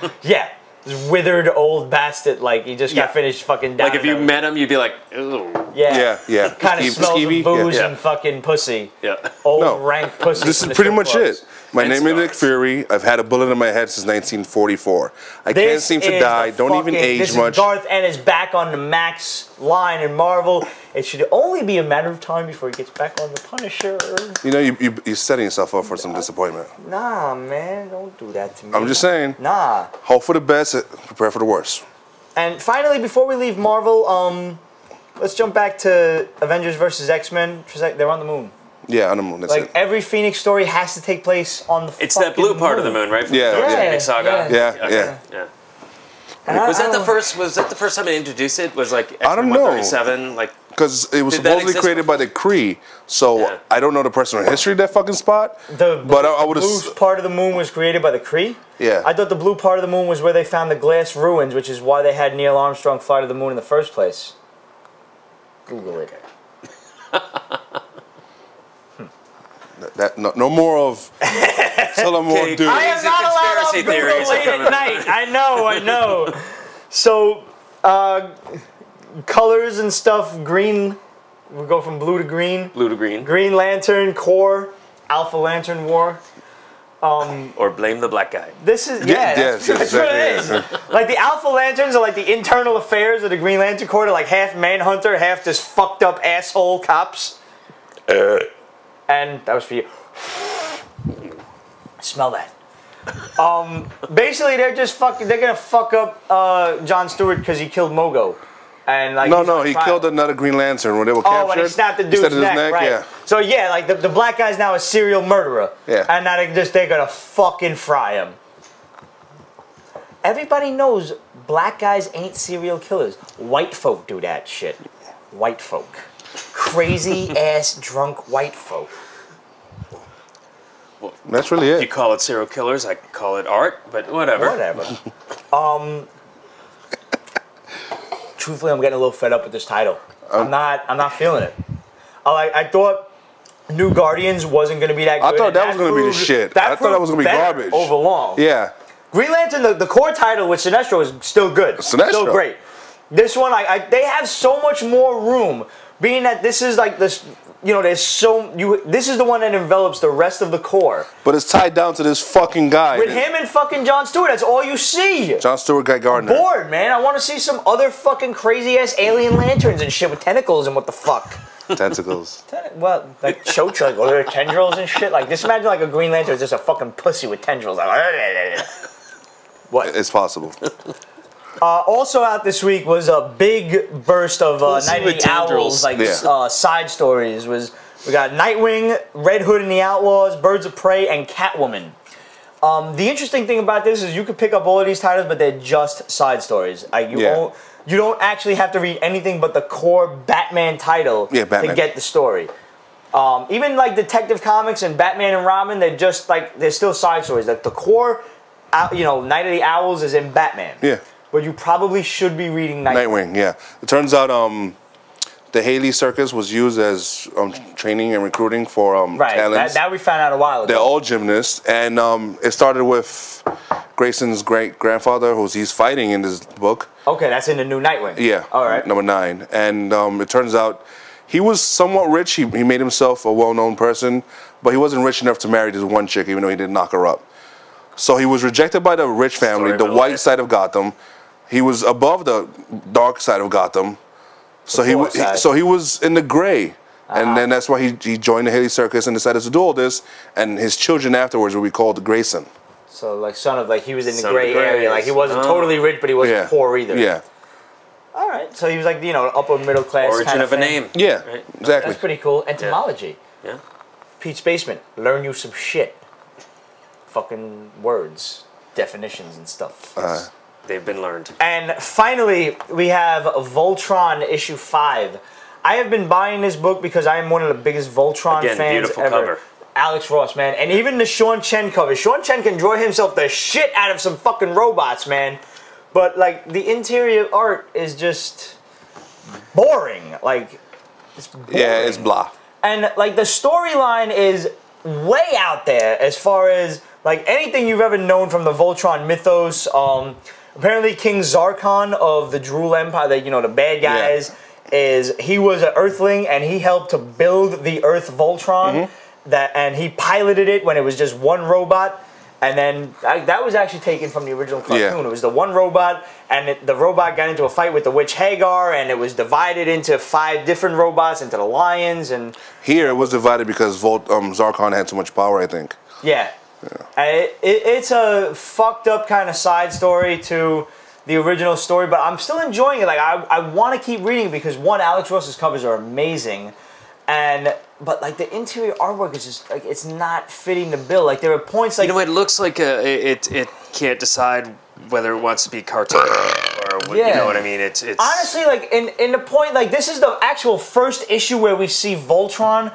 This withered old bastard, like he just got finished fucking down. Like if you met him, you'd be like, ooh. Yeah. Kind of smells skeevy, of booze and fucking pussy. Yeah. Old rank pussy. This is pretty much it. My name is Nick Fury. I've had a bullet in my head since 1944. I can't seem to die. Don't even age this much. Is Garth Ennis back on the Max line in Marvel. It should only be a matter of time before he gets back on the Punisher. You know, you're setting yourself up for some disappointment. Nah, man, don't do that to me. I'm just saying. Nah. Hope for the best, prepare for the worst. And finally, before we leave Marvel, let's jump back to Avengers versus X-Men. They're on the moon. Yeah, on the moon. That's like it. every Phoenix story has to take place on the. It's that blue part of the moon, right? From Yeah, the Phoenix Saga. Yeah. Was that the first? Was that the first time they introduced it? Was like X-Men I don't know. 137, like because it was supposedly created by the Kree, so I don't know the personal history of that fucking spot. But I would have. Blue part of the moon was created by the Kree. Yeah. I thought the blue part of the moon was where they found the glass ruins, which is why they had Neil Armstrong fly to the moon in the first place. Google it. No more of. Tell them more, dude. I am not allowed to Google late at night. I know. So, colors and stuff. Green. We go from blue to green. Blue to green. Green Lantern Corps. Alpha Lantern War. Or blame the black guy. This is that's what it is. Like the Alpha Lanterns are like the internal affairs of the Green Lantern Corps. They're like half Manhunter, half just fucked up asshole cops. And that was for you. Smell that. Basically, they're just they're gonna fuck up John Stewart because he killed Mogo. And like no, he killed another Green Lantern when they were captured. Oh, when he snapped the dude's neck, right? Yeah. So yeah, like the black guy's now a serial murderer. Yeah. And now they're gonna fucking fry him. Everybody knows black guys ain't serial killers. White folk do that shit. White folk. Crazy ass drunk white folk. Well, that's really it. You call it serial killers, I call it art, but whatever. Truthfully, I'm getting a little fed up with this title. I'm not feeling it. I thought New Guardians wasn't going to be that good. I thought that was going to be the shit. I thought that was going to be garbage. Over long. Yeah. Green Lantern, the core title with Sinestro is still good. Sinestro. Still great. This one, they have so much more room. Being that this is like this, this is the one that envelops the rest of the core. But it's tied down to this fucking guy. With him and fucking John Stewart, that's all you see. John Stewart, Guy Gardner. Bored, man. I want to see some other fucking crazy ass alien lanterns and shit with tentacles and what the fuck. Tentacles. Well, like choke, like or tendrils and shit. Like just imagine like a Green Lantern is just a fucking pussy with tendrils. Like, what? It's possible. Also out this week was a big burst of Night of the Owls, like side stories. We got Nightwing, Red Hood and the Outlaws, Birds of Prey, and Catwoman. The interesting thing about this is you could pick up all of these titles, but they're just side stories. You don't actually have to read anything but the core Batman title to get the story. Even like Detective Comics and Batman and Robin, they're still side stories. Like the core, Night of the Owls is in Batman. Yeah. But you probably should be reading Nightwing. Yeah. It turns out the Haley Circus was used as training and recruiting for talents. That we found out a while ago. They're all gymnasts, and it started with Grayson's great-grandfather, he's fighting in this book. Okay, that's in the new Nightwing. Yeah. All right. Number 9. And it turns out he was somewhat rich. He made himself a well-known person, but he wasn't rich enough to marry this one chick, even though he didn't knock her up. So he was rejected by the rich family, the white side of Gotham. He was above the dark side of Gotham, so he was in the gray, and then that's why he joined the Haley Circus and decided to do all this. And his children afterwards will be called Grayson. So like he was in the gray area, like he wasn't totally rich, but he wasn't poor either. Yeah. All right, so he was like upper middle class. Origin of a name. Yeah, right? Exactly. That's pretty cool. Entomology. Yeah. Pete's Basement. Learn you some shit. Fucking words, definitions, and stuff. They've been learned. And finally, we have Voltron issue 5. I have been buying this book because I am one of the biggest Voltron fans beautiful ever. cover. Alex Ross, man. And even the Sean Chen cover. Sean Chen can draw himself the shit out of some fucking robots, man. But, like, the interior art is just boring. Like, Yeah, it's blah. And like the storyline is way out there as far as like anything you've ever known from the Voltron mythos. Apparently, King Zarkon of the Drool Empire, the bad guys, he was an Earthling and he helped to build the Earth Voltron. And he piloted it when it was just one robot. And then that was actually taken from the original cartoon. Yeah. It was the one robot, and the robot got into a fight with the witch Hagar, and it was divided into 5 different robots, into the lions, and Here it was divided because Zarkon had too much power, I think. yeah. It's a fucked up kind of side story to the original story, but I'm still enjoying it. Like I want to keep reading it because one, Alex Ross's covers are amazing, but like the interior artwork is just like it's not fitting the bill. Like there are points like it looks like it can't decide whether it wants to be cartoon or you know what I mean. It's honestly like in the point like this is the actual first issue where we see Voltron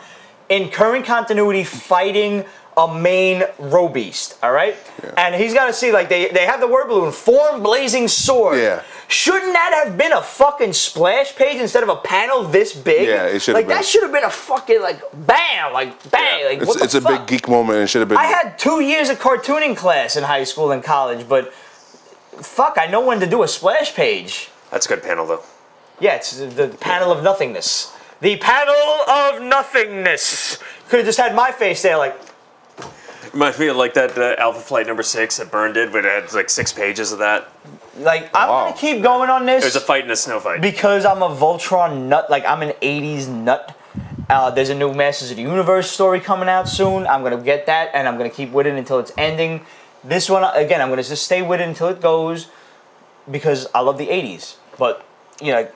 in current continuity fighting a main Robeast, all right? Yeah. And he's got to see, like, they have the word balloon, form blazing sword. Yeah. Shouldn't that have been a fucking splash page instead of a panel this big? Yeah, it should have been. That should have been a fucking, like, bam, like, bang. Yeah. Like, it's a big geek moment, and it should have been. I had 2 years of cartooning class in high school and college, but fuck, I know when to do a splash page. That's a good panel, though. Yeah, it's the panel of nothingness. The panel of nothingness. Could have just had my face there, like... Reminds me of like that Alpha Flight number 6 that Byrne did, but it had like 6 pages of that. Like, I'm gonna keep going on this. There's a fight in a snow fight. Because I'm a Voltron nut, like I'm an 80s nut. There's a new Masters of the Universe story coming out soon. I'm gonna get that, and I'm gonna keep with it until it's ending. This one, again, I'm gonna just stay with it until it goes, because I love the 80s. But, you know,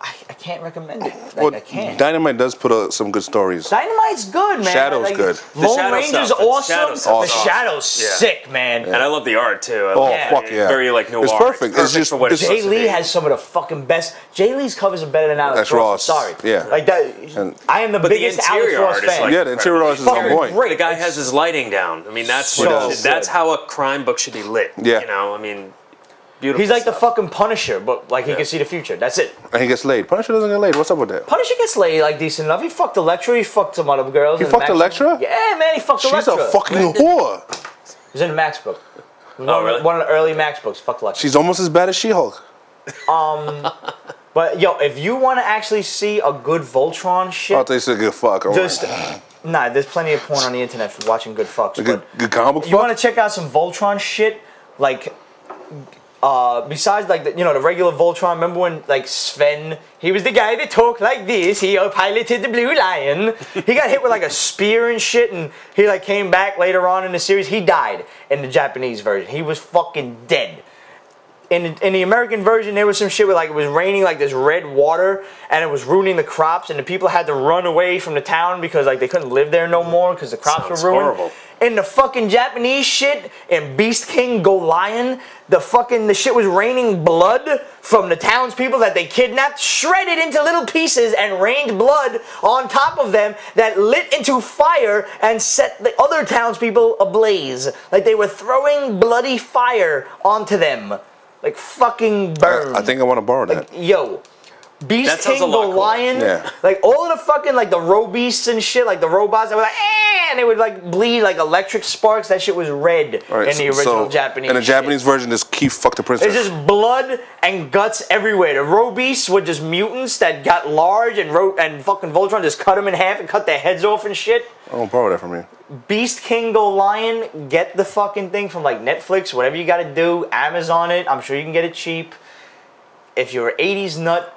I can't recommend it. Like, well, I can't. Dynamite does put out some good stories. Dynamite's good, man. Shadow's like, good. Lone Ranger's awesome. The Shadow's sick, man. And I love the art too. Fuck yeah. Very like noir. It's perfect. It's just for what it's Jay Lee has some of the fucking best. Jay Lee's covers are better than Alex Ross. Sorry. Yeah. Like that. I am the biggest Alex Ross fan. Like, yeah, the interior art is on point. Great. The guy has his lighting down. I mean, that's that's how a crime book should be lit. Yeah. You know, I mean. Beautiful He's like stuff. the fucking Punisher, but like he can see the future. That's it. And he gets laid. Punisher doesn't get laid. What's up with that? Punisher gets laid like decent enough. He fucked Electra. He fucked some other girls. He fucked Electra? Yeah, man. He fucked Electra. She's a fucking whore. It was in the Max book. Really? One of the early Max books. Fucked Electra. She's almost as bad as She-Hulk. But yo, if you want to actually see a good Voltron shit, I thought you said good fuck. just nah. There's plenty of porn on the internet for watching good fucks. Good comic book. You want to check out some Voltron shit, like. Besides like the regular Voltron, remember when like Sven, he was the guy that talked like this, he piloted the Blue Lion. He got hit with like a spear and shit, and he like came back later on in the series. He died in the Japanese version. He was fucking dead. In the American version, there was some shit where like it was raining like this red water, and it was ruining the crops, and the people had to run away from the town because like they couldn't live there no more because the crops were ruined. Horrible. In the fucking Japanese shit, in Beast King Go Lion, the shit was raining blood from the townspeople that they kidnapped, shredded into little pieces, and rained blood on top of them that lit into fire and set the other townspeople ablaze. Like they were throwing bloody fire onto them. Like fucking burn. I think I want to borrow that. Yo. Beast King, the Lion, like all of the fucking like the Robeasts and shit, like the robots that were like, and they would like bleed like electric sparks. That shit was red in the original Japanese. In the Japanese version, this Keith fucked the princess. It's just blood and guts everywhere. The Robeasts were just mutants that got large and fucking Voltron just cut them in half and cut their heads off and shit. I won't borrow that from you. Beast King Go Lion, get the fucking thing from like Netflix, whatever you gotta do, Amazon it. I'm sure you can get it cheap. If you're an 80s nut,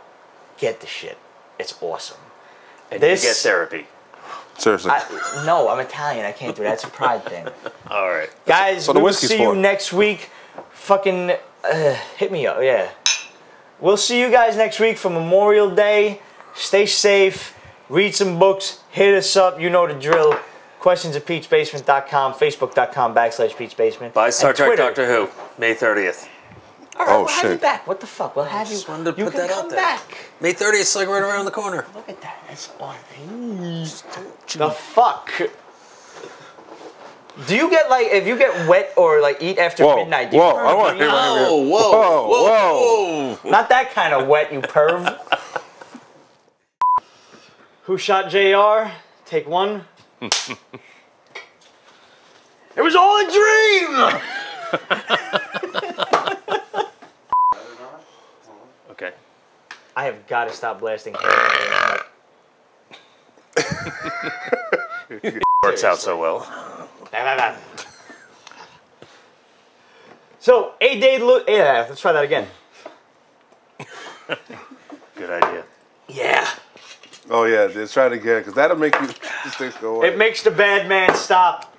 get the shit. It's awesome. And you get therapy. Seriously. No, I'm Italian. I can't do that. It's a pride thing. All right. Guys, we'll see you next week. Fucking hit me up. Yeah. We'll see you guys next week for Memorial Day. Stay safe. Read some books. Hit us up. You know the drill. Questions at Pete'sBasement.com. Facebook.com/Pete'sBasement. Buy Star Trek Doctor Who. May 30th. All right, we'll have you back. What the fuck? We'll have you. Just wanted to put that out there. Back. May 30th is like right around the corner. Look at that. That's awesome. The fuck? Do you get like if you get wet or like eat after midnight? Do you I want to hear whoa. Not that kind of wet, you perv. Who shot JR? Take one. It was all a dream! Okay. I have got to stop blasting. Works out so well. So, yeah, let's try that again. Good idea. Yeah. Oh yeah, let's try it again, because that'll make you this thing go away. It makes the bad man stop.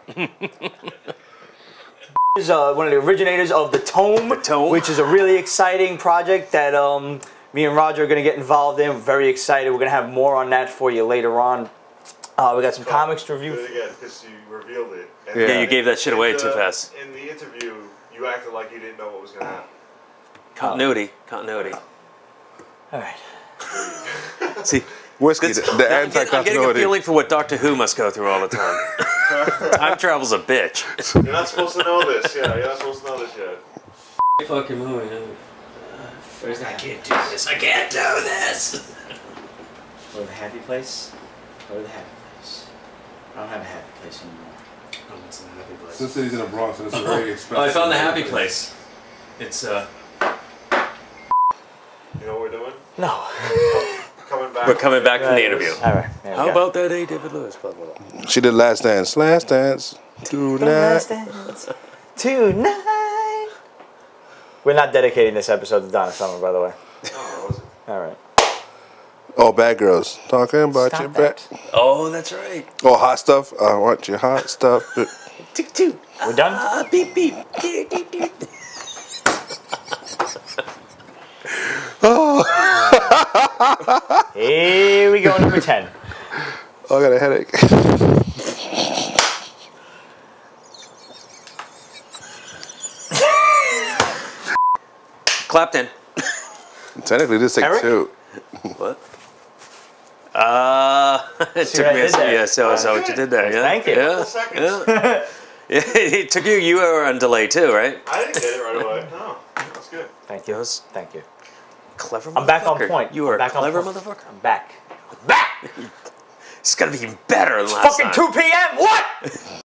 Is one of the originators of the Tome, which is a really exciting project that me and Roger are going to get involved in. We're very excited. We're going to have more on that for you later on. We got some comics to review. Do it again, because you revealed it. And Yeah, you gave that shit away too fast. In the interview, you acted like you didn't know what was going to happen. Continuity. Continuity. All right. See, Whiskey, the I'm getting a anti-continuity. feeling for what Doctor Who must go through all the time. Time travel's a bitch. You're not supposed to know this. Yeah, you're not supposed to know this yet. Fucking movie. I can't do this. I can't do this. Go to the happy place. Go to the happy place. I don't have a happy place anymore. Oh, it's the happy place. Sin City's in the Bronx, and it's very expensive. Oh, I found the happy place. It's You know what we're doing? No. Coming back. We're coming back from the interview. All right. How about that, A. David Lewis? Blah, blah, blah. She did Last Dance. Last Dance. Tonight. Tonight. We're not dedicating this episode to Donna Summer, by the way. Oh, was it? All right. Oh, Bad Girls. Talking about Stop your back. Oh, that's right. Oh, Hot Stuff. I want your hot stuff. Tick, toot. We're done? Beep, beep. Beep, beep, beep. Here we go, number 10. Oh, I got a headache. Clapton. Technically, this take Eric? 2. What? It See took what I me did there? yeah, so what you did there, yeah. Thank you. Yeah. Seconds. Yeah. Yeah, it took you. You were on delay too, right? I didn't get it right away. No, that's good. Thank you. Yes. Thank you. Clever. I'm back on motherfucker. point. You are I'm back a clever on point. motherfucker. I'm back. I'm back! It's gonna be even better than last Fucking time. 2 p.m. What?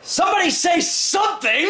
Somebody say something!